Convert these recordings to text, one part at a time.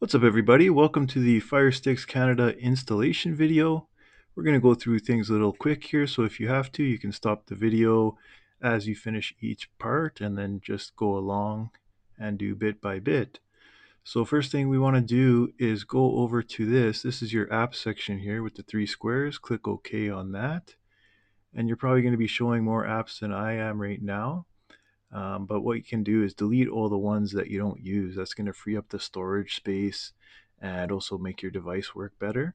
What's up everybody? Welcome to the Firesticks Canada installation video. We're going to go through things a little quick here, so if you have to, you can stop the video as you finish each part and then just go along and do bit by bit. So first thing we want to do is go over to this. This is your app section here with the 3 squares. Click OK on that. And you're probably going to be showing more apps than I am right now. But what you can do is delete all the ones that you don't use. That's going to free up the storage space and also make your device work better.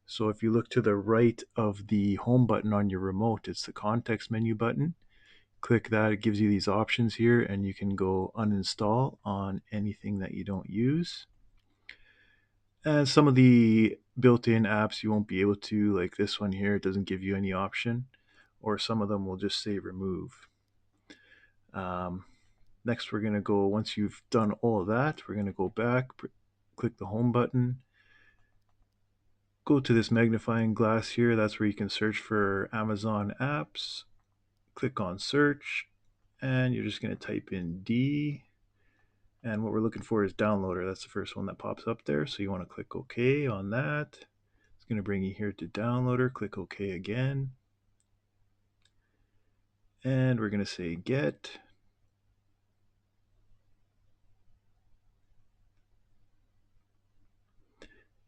So if you look to the right of the home button on your remote, it's the context menu button. Click that, it gives you these options here, and you can go uninstall on anything that you don't use. And some of the built-in apps you won't be able to, like this one here, it doesn't give you any option, or some of them will just say remove. Next, we're going to go, once you've done all of that, we're going to go back, click the home button, go to this magnifying glass here. That's where you can search for Amazon apps. Click on search, and you're just going to type in D. And what we're looking for is downloader. That's the first one that pops up there. So you want to click OK on that. It's going to bring you here to downloader. Click OK again. And we're going to say get.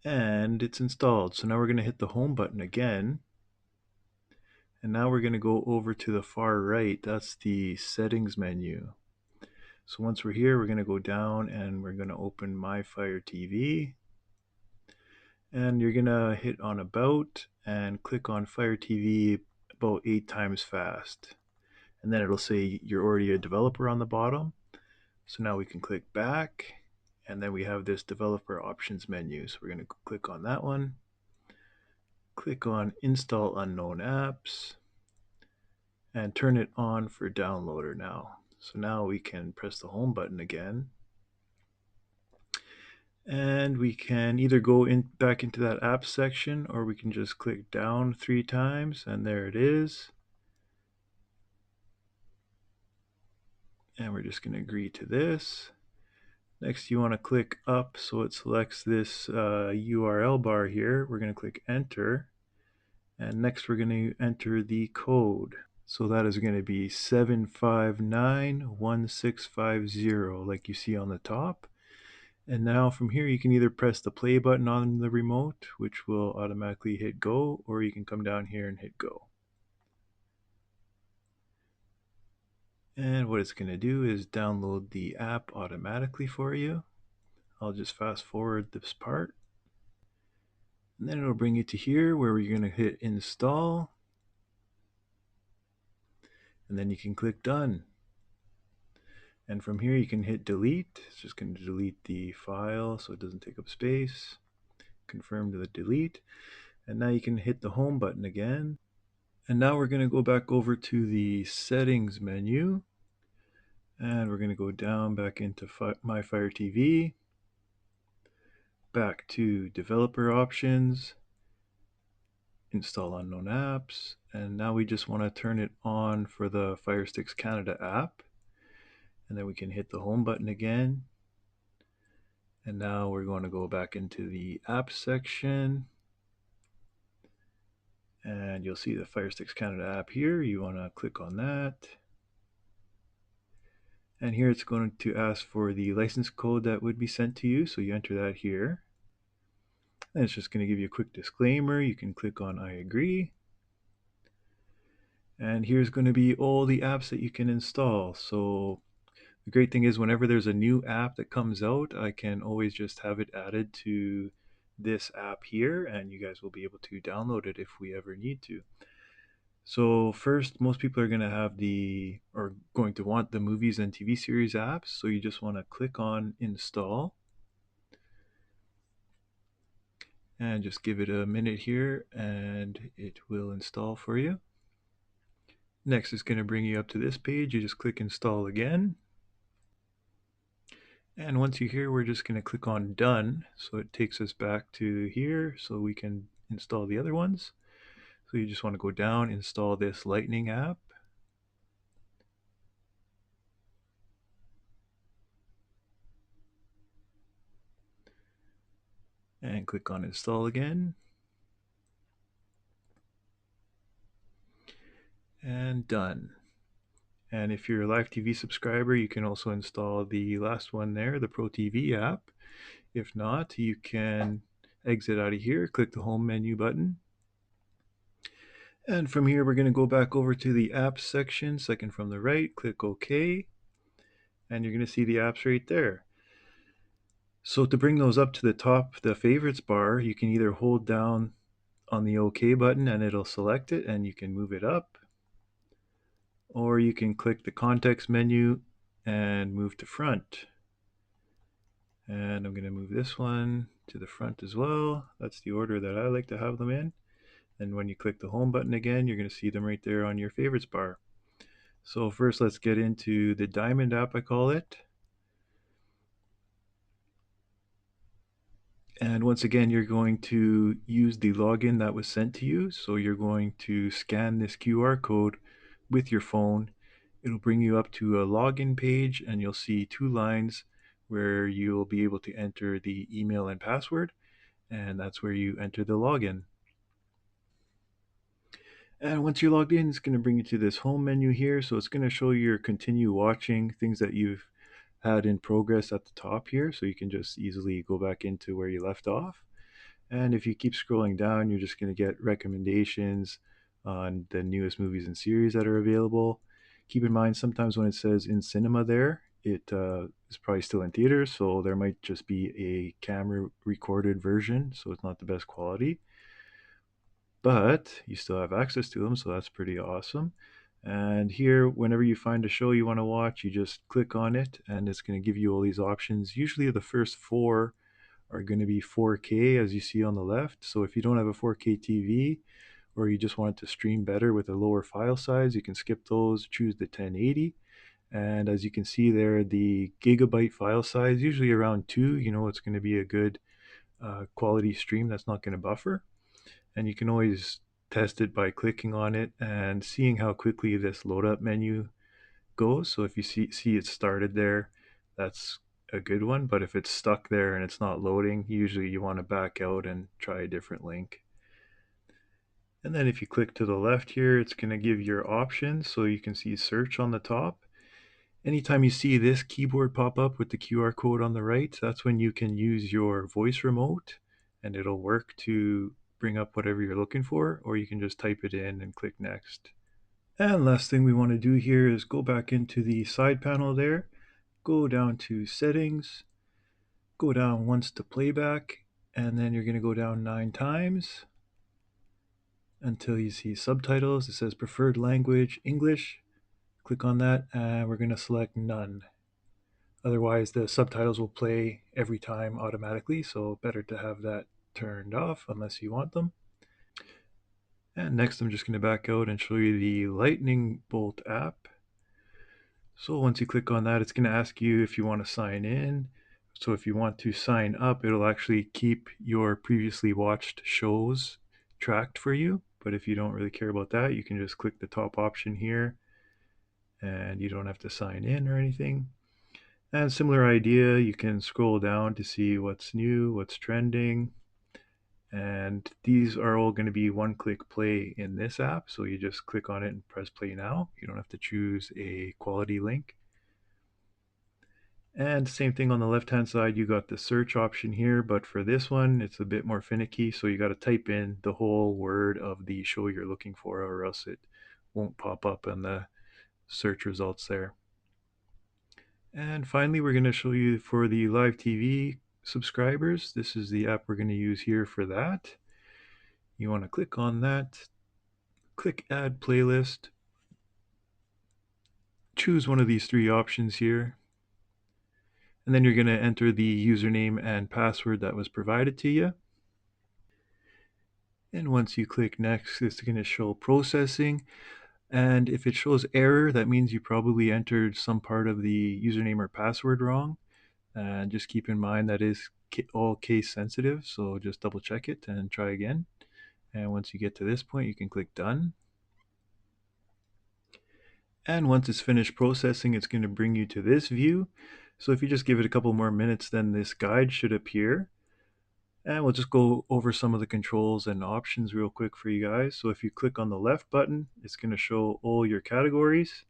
And it's installed. So now we're going to hit the home button again. And now we're going to go over to the far right. That's the settings menu. So once we're here, we're going to go down and we're going to open My Fire TV. And you're going to hit on About and click on Fire TV about 8 times fast. And then it'll say you're already a developer on the bottom. So now we can click back. And then we have this developer options menu. So we're going to click on that one. Click on Install Unknown Apps. And turn it on for downloader now. So now we can press the home button again. And we can either go back into that app section, or we can just click down 3 times, and there it is. And we're just going to agree to this. Next, you want to click up so it selects this URL bar here. We're going to click enter. And next, we're going to enter the code. So that is going to be 7591650, like you see on the top. And now from here, you can either press the play button on the remote, which will automatically hit go, or you can come down here and hit go. And what it's going to do is download the app automatically for you. I'll just fast forward this part. And then it'll bring you to here where we're going to hit install. And then you can click done. And from here you can hit delete. It's just going to delete the file so it doesn't take up space. Confirm to the delete. And now you can hit the home button again. And now we're going to go back over to the settings menu. And we're going to go down back into My Fire TV. Back to developer options. Install unknown apps. And now we just want to turn it on for the Firesticks Canada app. And then we can hit the home button again. And now we're going to go back into the app section. And you'll see the Firesticks Canada app here. You want to click on that. And here it's going to ask for the license code that would be sent to you. So you enter that here. And it's just going to give you a quick disclaimer. You can click on I agree. And here's going to be all the apps that you can install. So the great thing is whenever there's a new app that comes out, I can always just have it added to this app here, and you guys will be able to download it if we ever need to. So first, most people are going to going to want the movies and TV series apps. So you just want to click on install and just give it a minute here and it will install for you. Next, it's going to bring you up to this page. You just click install again. And once you're here, we're just going to click on done. So it takes us back to here so we can install the other ones. So you just want to go down, install this Lightning app. and click on install again. And done. And if you're a Live TV subscriber, you can also install the last one there, the Pro TV app. If not, you can exit out of here, click the home menu button. And from here, we're going to go back over to the apps section, second from the right, click OK. And you're going to see the apps right there. So to bring those up to the top, the favorites bar, you can either hold down on the OK button and it'll select it and you can move it up. Or you can click the context menu and move to front. And I'm going to move this one to the front as well. That's the order that I like to have them in. And when you click the home button again, you're going to see them right there on your favorites bar. So first, let's get into the Diamond app, I call it. And once again, you're going to use the login that was sent to you. So you're going to scan this QR code with your phone. It'll bring you up to a login page and you'll see two lines where you'll be able to enter the email and password. And that's where you enter the login. And once you're logged in, it's going to bring you to this home menu here. So it's going to show you your continue watching, things that you've had in progress at the top here. So you can just easily go back into where you left off. And if you keep scrolling down, you're just going to get recommendations on the newest movies and series that are available. Keep in mind, sometimes when it says in cinema there, it is probably still in theaters. So there might just be a camera recorded version. So it's not the best quality, but you still have access to them, so that's pretty awesome. And here, whenever you find a show you want to watch, you just click on it and it's going to give you all these options. Usually the first four are going to be 4K, as you see on the left. So if you don't have a 4K TV or you just want it to stream better with a lower file size, you can skip those, choose the 1080. And as you can see there, the gigabyte file size, usually around 2, it's going to be a good quality stream that's not going to buffer. And you can always test it by clicking on it and seeing how quickly this load up menu goes. So if you see it started there, that's a good one. But if it's stuck there and it's not loading, usually you want to back out and try a different link. And then if you click to the left here, it's going to give your options. So you can see search on the top. Anytime you see this keyboard pop up with the QR code on the right, that's when you can use your voice remote and it'll work to bring up whatever you're looking for, or you can just type it in and click next. And last thing we want to do here is go back into the side panel there, go down to settings, go down once to playback, and then you're going to go down 9 times until you see subtitles. It says preferred language, English. Click on that and we're going to select none. Otherwise, the subtitles will play every time automatically, so better to have that turned off unless you want them. And next, I'm just going to back out and show you the Lightning Bolt app. So once you click on that, it's going to ask you if you want to sign in. So if you want to sign up, it'll actually keep your previously watched shows tracked for you. But if you don't really care about that, you can just click the top option here and you don't have to sign in or anything. And similar idea, you can scroll down to see what's new, what's trending. And these are all going to be one-click play in this app. So you just click on it and press play now. You don't have to choose a quality link. And same thing on the left-hand side, you got the search option here, but for this one, it's a bit more finicky. So you got to type in the whole word of the show you're looking for, or else it won't pop up in the search results there. And finally, we're going to show you for the live TV subscribers. This is the app we're going to use here for that. You want to click on that, click add playlist, choose one of these 3 options here, and then you're going to enter the username and password that was provided to you. And once you click next, it's going to show processing. And if it shows error, that means you probably entered some part of the username or password wrong. And just keep in mind that is all case sensitive, so just double check it and try again. And once you get to this point, you can click done. And once it's finished processing, it's going to bring you to this view. So if you just give it a couple more minutes, then this guide should appear. And we'll just go over some of the controls and options real quick for you guys. So if you click on the left button, it's going to show all your categories.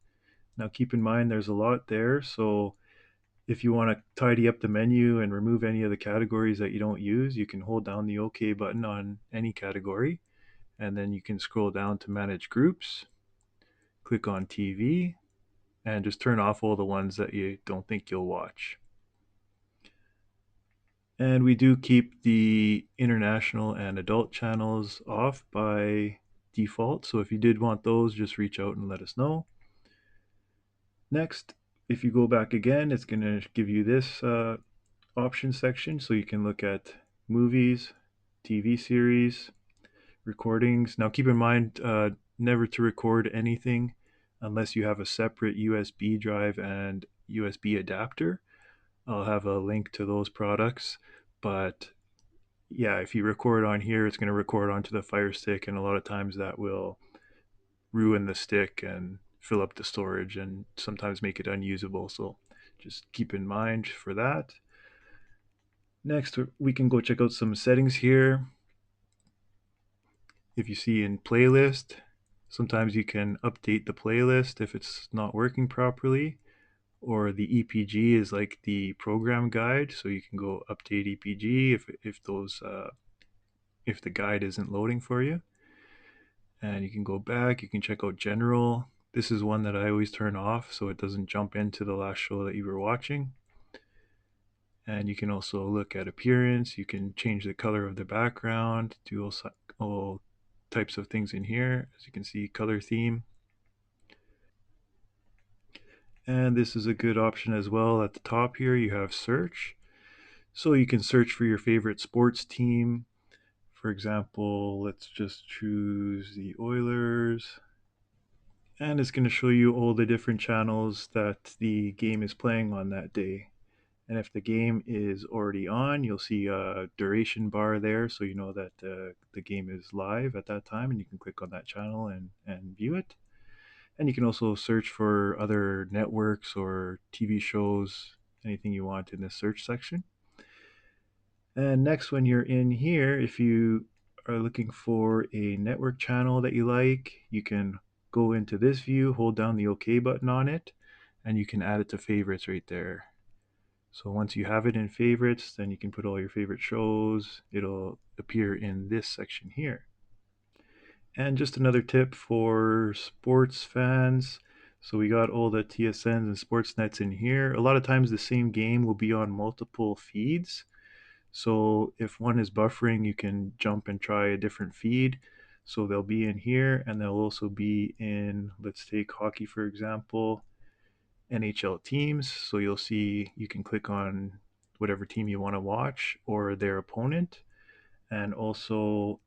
Now keep in mind there's a lot there, so if you want to tidy up the menu and remove any of the categories that you don't use, you can hold down the OK button on any category, and then you can scroll down to manage groups, click on TV, and just turn off all the ones that you don't think you'll watch. And we do keep the international and adult channels off by default, so if you did want those, just reach out and let us know. Next, if you go back again, it's going to give you this option section, so you can look at movies, TV series, recordings. Now keep in mind, never to record anything unless you have a separate USB drive and USB adapter. I'll have a link to those products, but yeah, if you record on here, it's going to record onto the Fire Stick, and a lot of times that will ruin the stick and fill up the storage and sometimes make it unusable. So just keep in mind for that. Next, we can go check out some settings here. If you see in playlist, sometimes you can update the playlist if it's not working properly, or the EPG is like the program guide, so you can go update EPG if the guide isn't loading for you. And you can go back, you can check out general. This is one that I always turn off so it doesn't jump into the last show that you were watching. And you can also look at appearance, you can change the color of the background, do all types of things in here. As you can see, color theme. And this is a good option as well. At the top here, you have search. So you can search for your favorite sports team. For example, let's just choose the Oilers. And it's going to show you all the different channels that the game is playing on that day. And if the game is already on, you'll see a duration bar there, so you know that the game is live at that time, and you can click on that channel and view it. And you can also search for other networks or TV shows, anything you want in this search section. And next, when you're in here, if you are looking for a network channel that you like, you can go into this view, hold down the OK button on it, and you can add it to favorites right there. So once you have it in favorites, then you can put all your favorite shows. It'll appear in this section here. And just another tip for sports fans. So we got all the TSNs and Sportsnets in here. A lot of times the same game will be on multiple feeds. So if one is buffering, you can jump and try a different feed. So they'll be in here, and they'll also be in, let's take hockey for example, NHL teams. So you'll see you can click on whatever team you want to watch or their opponent, and also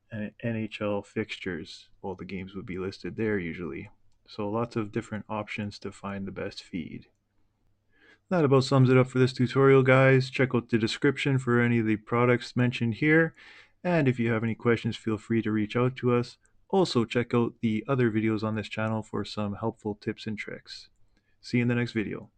NHL fixtures. All the games would be listed there usually. So lots of different options to find the best feed. That about sums it up for this tutorial, guys. Check out the description for any of the products mentioned here. And if you have any questions, feel free to reach out to us. Also, check out the other videos on this channel for some helpful tips and tricks. See you in the next video.